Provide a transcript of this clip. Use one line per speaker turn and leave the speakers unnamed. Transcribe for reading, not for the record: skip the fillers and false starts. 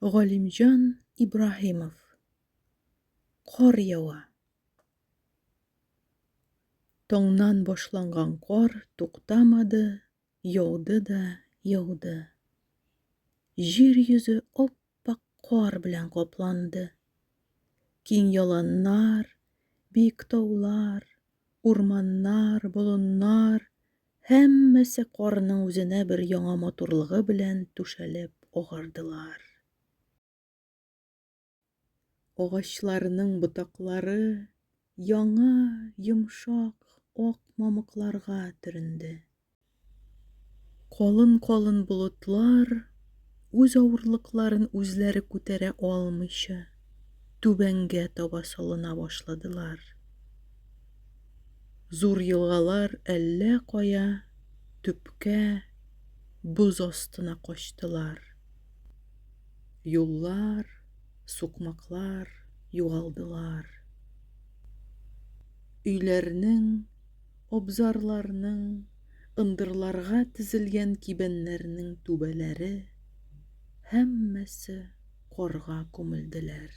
Галимҗан Ибраһимов. Кар ява. Таңнан башланган кар туктамады, яуды да яуды. Җир йөзе ап-ак кар белән капланды. Киң яланнар, биек таулар, урманнар, болыннар һәммәсе карның үзенә бер яңа матурлыгы белән түшәлеп агардылар. Агачларның ботаклары яңа, йомшак, ак мамыкларга төренде. Калын-калын болытлар үз авырлыкларын үзләре күтәрә алмыйча түбәнгә таба салына башладылар. Зур елгалар әллә кая, төпкә, боз астына качтылар. Юллар, сукмаклар югалдылар. Өйләрнең, абзарларның, ындырларга тезелгән кибәннәрнең түбәләре һәммәсе карга күмелделәр.